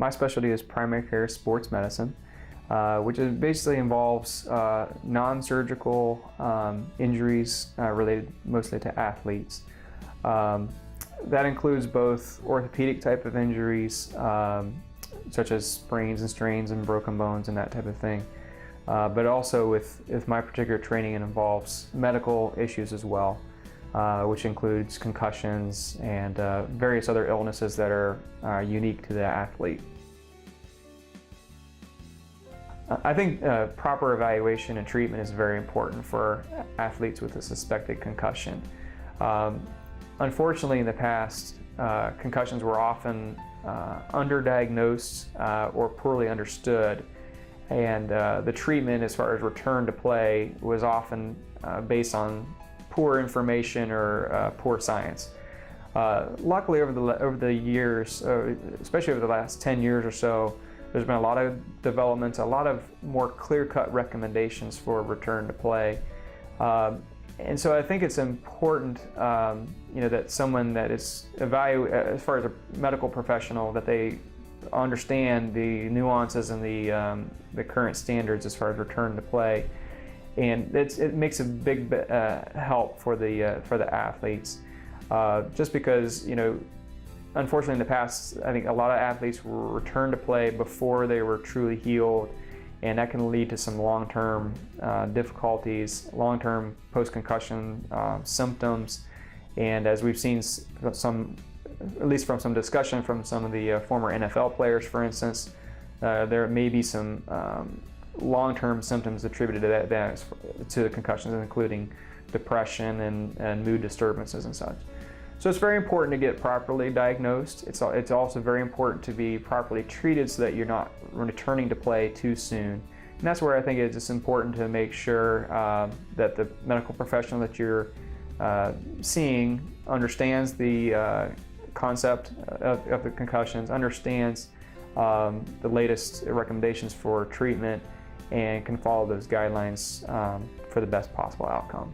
My specialty is primary care sports medicine, which basically involves non-surgical injuries related mostly to athletes. That includes both orthopedic type of injuries, such as sprains and strains and broken bones and that type of thing. But also with my particular training, it involves medical issues as well, which includes concussions and various other illnesses that are unique to the athlete. I think proper evaluation and treatment is very important for athletes with a suspected concussion. Unfortunately, in the past, concussions were often underdiagnosed or poorly understood, and the treatment as far as return to play was often based on poor information or poor science. Luckily, over the years, especially over the last 10 years or so, there's been a lot of developments, a lot of more clear-cut recommendations for return to play. And so I think it's important, that someone that is as far as a medical professional, that they understand the nuances and the current standards as far as return to play, and it makes a big help for the athletes. Just because unfortunately in the past, I think a lot of athletes will return to play before they were truly healed, and that can lead to some long-term difficulties, long-term post-concussion symptoms. And as we've seen at least from some discussion from some of the former NFL players, for instance, there may be some long-term symptoms attributed to the concussions, including depression and mood disturbances and such. So it's very important to get properly diagnosed. It's also very important to be properly treated so that you're not returning to play too soon. And that's where I think it's just important to make sure that the medical professional that you're seeing understands the concept of the concussions, understands the latest recommendations for treatment, and can follow those guidelines for the best possible outcome.